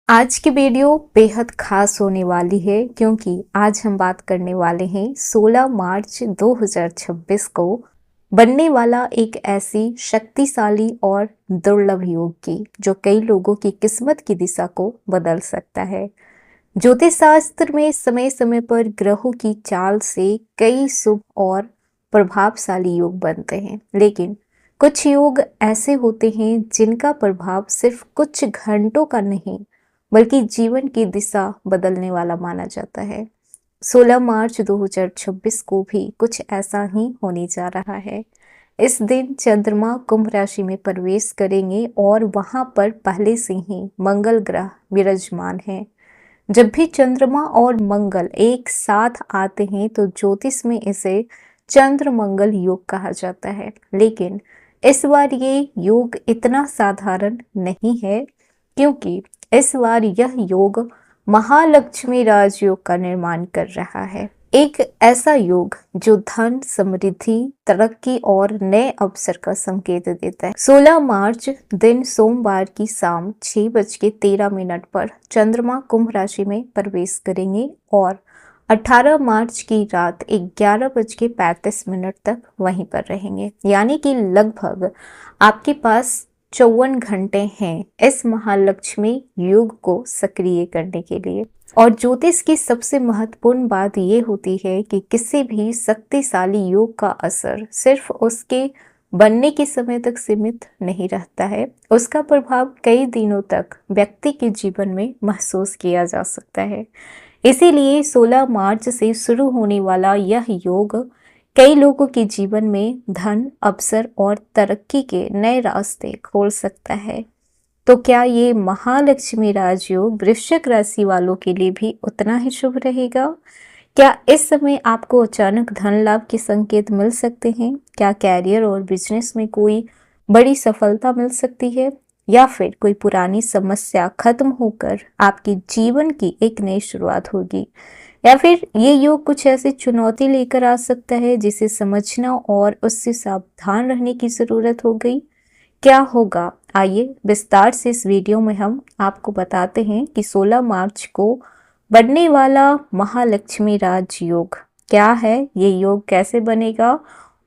आज की वीडियो बेहद खास होने वाली है क्योंकि आज हम बात करने वाले हैं 16 मार्च 2026 को बनने वाला एक ऐसी शक्तिशाली और दुर्लभ योग की जो कई लोगों की किस्मत की दिशा को बदल सकता है। ज्योतिष शास्त्र में समय समय पर ग्रहों की चाल से कई शुभ और प्रभावशाली योग बनते हैं, लेकिन कुछ योग ऐसे होते हैं जिनका प्रभाव सिर्फ कुछ घंटों का नहीं बल्कि जीवन की दिशा बदलने वाला माना जाता है। 16 मार्च 2026 को भी कुछ ऐसा ही होने जा रहा है। इस दिन चंद्रमा कुंभ राशि में प्रवेश करेंगे और वहां पर पहले से ही मंगल ग्रह विराजमान है। जब भी चंद्रमा और मंगल एक साथ आते हैं तो ज्योतिष में इसे चंद्र मंगल योग कहा जाता है, लेकिन इस बार ये योग इतना साधारण नहीं है क्योंकि इस बार यह योग महालक्ष्मी राजयोग का निर्माण कर रहा है। एक ऐसा योग जो धन, समृद्धि, तरक्की और नए अवसर का संकेत देता है। 16 मार्च दिन सोमवार की शाम 6:13 पर चंद्रमा कुंभ राशि में प्रवेश करेंगे और 18 मार्च की रात 11:35 तक वहीं पर रहेंगे, यानी कि लगभग आपके पास 54 घंटे हैं इस महालक्ष्मी योग को सक्रिय करने के लिए। और ज्योतिष की सबसे महत्वपूर्ण बात यह होती है कि किसी भी शक्तिशाली योग का असर सिर्फ उसके बनने के समय तक सीमित नहीं रहता है, उसका प्रभाव कई दिनों तक व्यक्ति के जीवन में महसूस किया जा सकता है। इसीलिए 16 मार्च से शुरू होने वाला यह योग कई लोगों के जीवन में धन, अवसर और तरक्की के नए रास्ते खोल सकता है। तो क्या ये महालक्ष्मी राजयोग वृश्चिक राशि वालों के लिए भी उतना ही शुभ रहेगा? क्या इस समय आपको अचानक धन लाभ के संकेत मिल सकते हैं? क्या कैरियर और बिजनेस में कोई बड़ी सफलता मिल सकती है, या फिर कोई पुरानी समस्या खत्म होकर आपके जीवन की एक नई शुरुआत होगी? या फिर ये योग कुछ ऐसी चुनौती लेकर आ सकता है जिसे समझना और उससे सावधान रहने की जरूरत हो गई? क्या होगा, आइए विस्तार से इस वीडियो में हम आपको बताते हैं कि 16 मार्च को बनने वाला महालक्ष्मी राजयोग क्या है, ये योग कैसे बनेगा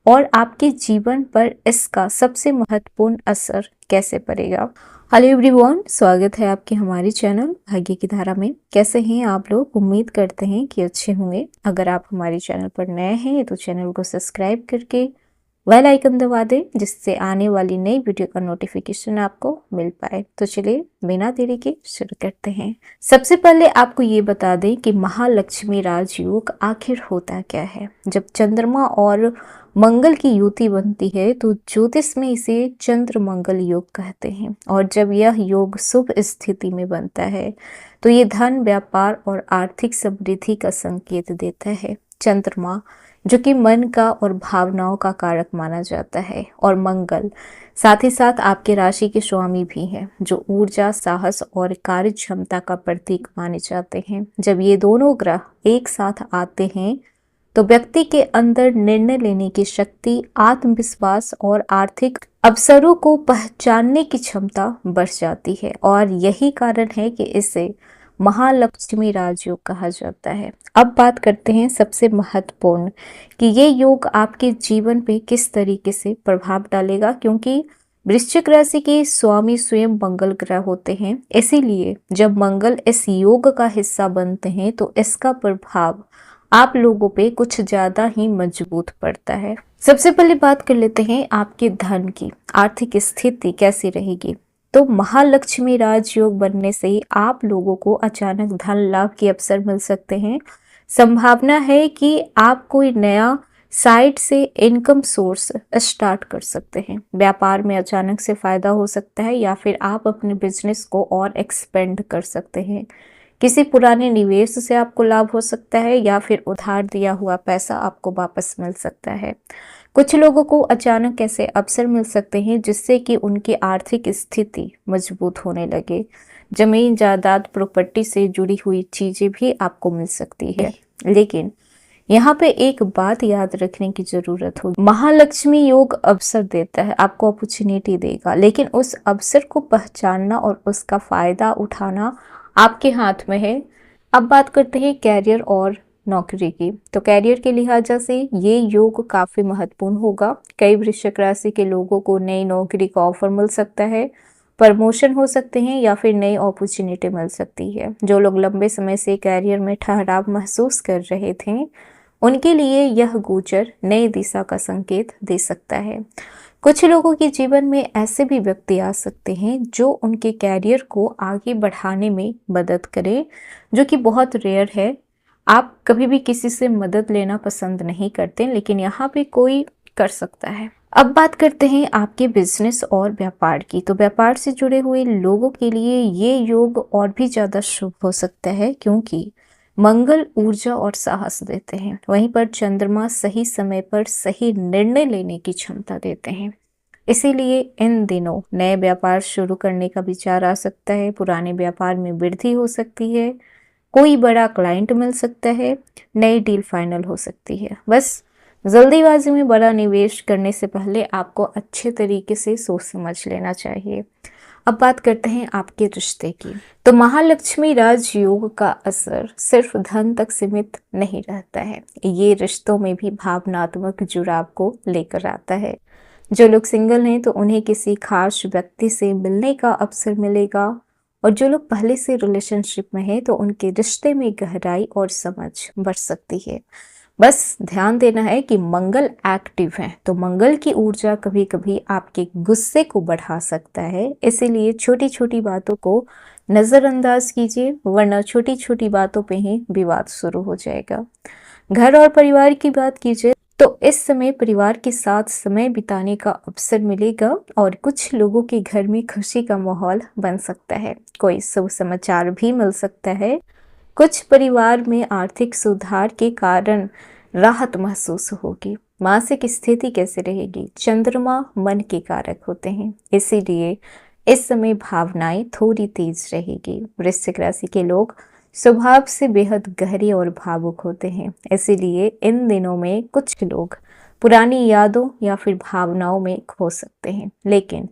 और आपके जीवन पर इसका सबसे महत्वपूर्ण असर कैसे पड़ेगा। हेलो एवरीवन, स्वागत है आपके हमारे चैनल भाग्य की धारा में। कैसे हैं आप लोग? उम्मीद करते हैं कि अच्छे होंगे। अगर आप हमारे चैनल पर नए हैं तो चैनल को सब्सक्राइब करके बेल आइकन दबा दें, जिससे आने वाली नई वीडियो का नोटिफिकेशन आपको मिल पाए। तो चलिए बिना देरी के शुरू करते हैं। सबसे पहले आपको ये बता दें कि महालक्ष्मी राजयोग आखिर होता क्या है। जब चंद्रमा और मंगल की युति बनती है तो ज्योतिष में इसे चंद्र मंगल योग कहते हैं, और जब यह योग शुभ स्थिति में बनता है तो ये धन, व्यापार और आर्थिक समृद्धि का संकेत देता है। चंद्रमा जो कि मन का और भावनाओं का कारक माना जाता है, और मंगल साथ ही साथ आपके राशि के स्वामी भी हैं, जो ऊर्जा, साहस और कार्य क्षमता का प्रतीक माने जाते हैं। जब ये दोनों ग्रह एक साथ आते हैं तो व्यक्ति के अंदर निर्णय लेने की शक्ति, आत्मविश्वास और आर्थिक अवसरों को पहचानने की क्षमता बढ़ जाती है, और यही कारण है कि इसे महालक्ष्मी राजयोग कहा जाता है। अब बात करते हैं सबसे महत्वपूर्ण कि ये योग आपके जीवन पे किस तरीके से प्रभाव डालेगा, क्योंकि वृश्चिक राशि के स्वामी स्वयं मंगल ग्रह होते हैं। इसीलिए जब मंगल इस योग का हिस्सा बनते हैं तो इसका प्रभाव आप लोगों पे कुछ ज्यादा ही मजबूत पड़ता है। सबसे पहले बात कर लेते हैं आपके धन की, आर्थिक स्थिति कैसी रहेगी। तो महालक्ष्मी राजयोग बनने से ही आप लोगों को अचानक धन लाभ के अवसर मिल सकते हैं। संभावना है कि आप कोई नया साइड से इनकम सोर्स स्टार्ट कर सकते हैं। व्यापार में अचानक से फायदा हो सकता है, या फिर आप अपने बिजनेस को और एक्सपेंड कर सकते हैं। किसी पुराने निवेश से आपको लाभ हो सकता है, या फिर उधार दिया हुआ पैसा आपको वापस मिल सकता है। कुछ लोगों को अचानक ऐसे अवसर मिल सकते हैं जिससे कि उनकी आर्थिक स्थिति मजबूत होने लगे। जमीन, जायदाद, प्रॉपर्टी से जुड़ी हुई चीजें भी आपको मिल सकती है। लेकिन यहाँ पे एक बात याद रखने की जरूरत होगी, महालक्ष्मी योग अवसर देता है, आपको अपॉर्चुनिटी देगा, लेकिन उस अवसर को पहचानना और उसका फायदा उठाना आपके हाथ में है। अब बात करते हैं कैरियर और नौकरी की। तो कैरियर के लिहाजा से ये योग काफी महत्वपूर्ण होगा। कई वृश्चिक राशि के लोगों को नई नौकरी का ऑफर मिल सकता है, प्रमोशन हो सकते हैं या फिर नई अपॉर्चुनिटी मिल सकती है। जो लोग लंबे समय से कैरियर में ठहराव महसूस कर रहे थे, उनके लिए यह गोचर नई दिशा का संकेत दे सकता है। कुछ लोगों के जीवन में ऐसे भी व्यक्ति आ सकते हैं जो उनके कैरियर को आगे बढ़ाने में मदद करें, जो कि बहुत रेयर है। आप कभी भी किसी से मदद लेना पसंद नहीं करते, लेकिन यहाँ पे कोई कर सकता है। अब बात करते हैं आपके बिजनेस और व्यापार की। तो व्यापार से जुड़े हुए लोगों के लिए ये योग और भी ज़्यादा शुभ हो सकता है, क्योंकि मंगल ऊर्जा और साहस देते हैं। वहीं पर चंद्रमा सही समय पर सही निर्णय लेने की क्षमता देते हैं। इसीलिए इन दिनों नए व्यापार शुरू करने का विचार आ सकता है। पुराने व्यापार में वृद्धि हो सकती है, कोई बड़ा क्लाइंट मिल सकता है, नई डील फाइनल हो सकती है। बस जल्दीबाजी में बड़ा निवेश करने से पहले आपको अच्छे तरीके से सोच समझ लेना चाहिए। अब बात करते हैं आपके रिश्ते की। तो महालक्ष्मी राजयोग का असर सिर्फ धन तक सीमित नहीं रहता है, ये रिश्तों में भी भावनात्मक जुड़ाव को लेकर आता है। जो लोग सिंगल हैं तो उन्हें किसी खास व्यक्ति से मिलने का अवसर मिलेगा, और जो लोग पहले से रिलेशनशिप में हैं तो उनके रिश्ते में गहराई और समझ बढ़ सकती है। बस ध्यान देना है कि मंगल एक्टिव है, तो मंगल की ऊर्जा कभी कभी आपके गुस्से को बढ़ा सकता है। इसीलिए छोटी छोटी बातों को नज़रअंदाज कीजिए, वरना छोटी छोटी बातों पे ही विवाद शुरू हो जाएगा। घर और परिवार की बात कीजिए तो इस समय परिवार के साथ समय बिताने का अवसर मिलेगा, और कुछ लोगों के घर में खुशी का माहौल बन सकता है। कोई शुभ समाचार भी मिल सकता है। कुछ परिवार में आर्थिक सुधार के कारण राहत महसूस होगी। मानसिक स्थिति कैसे रहेगी? चंद्रमा मन के कारक होते हैं, इसीलिए इस समय भावनाएं थोड़ी तेज रहेगी। वृश्चिक राशि के लोग स्वभाव से बेहद गहरे और भावुक होते हैं, इसीलिए इन दिनों में कुछ लोग पुरानी यादों या फिर भावनाओं में खो सकते हैं। लेकिन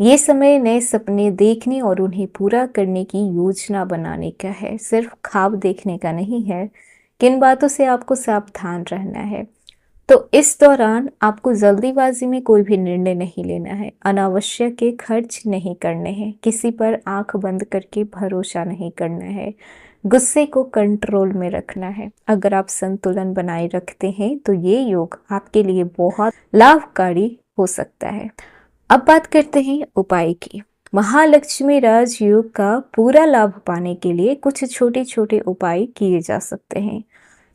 ये समय नए सपने देखने और उन्हें पूरा करने की योजना बनाने का है, सिर्फ ख्वाब देखने का नहीं है। किन बातों से आपको सावधान रहना है? तो इस दौरान आपको जल्दीबाजी में कोई भी निर्णय नहीं लेना है, अनावश्यक के खर्च नहीं करने हैं, किसी पर आंख बंद करके भरोसा नहीं करना है, गुस्से को कंट्रोल में रखना है। अगर आप संतुलन बनाए रखते हैं तो ये योग आपके लिए बहुत लाभकारी हो सकता है। अब बात करते हैं उपाय की। महालक्ष्मी राजयोग का पूरा लाभ पाने के लिए कुछ छोटे छोटे उपाय किए जा सकते हैं,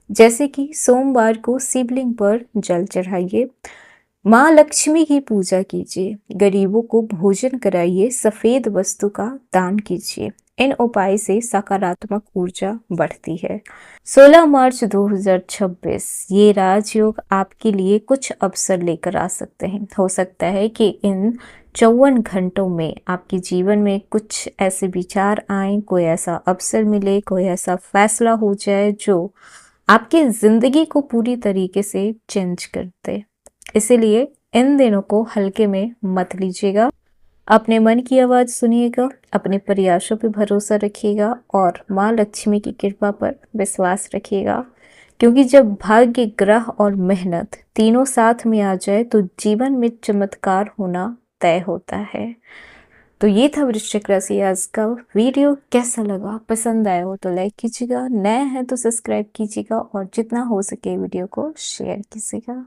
जैसे कि सोमवार को शिवलिंग पर जल चढ़ाइए, माँ लक्ष्मी की पूजा कीजिए, गरीबों को भोजन कराइए, सफेद वस्तु का दान कीजिए। इन उपाय से सकारात्मक ऊर्जा बढ़ती है। 16 मार्च 2026 ये राजयोग आपके लिए कुछ अवसर लेकर आ सकते हैं। हो सकता है कि इन 54 घंटों में आपके जीवन में कुछ ऐसे विचार आए, कोई ऐसा अवसर मिले, कोई ऐसा फैसला हो जाए जो आपकी जिंदगी को पूरी तरीके से चेंज कर दे। इसीलिए इन दिनों को हल्के में मत लीजिएगा। अपने मन की आवाज़ सुनिएगा, अपने प्रयासों पे भरोसा रखिएगा और माँ लक्ष्मी की कृपा पर विश्वास रखिएगा, क्योंकि जब भाग्य, ग्रह और मेहनत तीनों साथ में आ जाए तो जीवन में चमत्कार होना तय होता है। तो ये था वृश्चिक राशि आज का वीडियो। कैसा लगा? पसंद आया हो तो लाइक कीजिएगा, नए हैं तो सब्सक्राइब कीजिएगा और जितना हो सके वीडियो को शेयर कीजिएगा।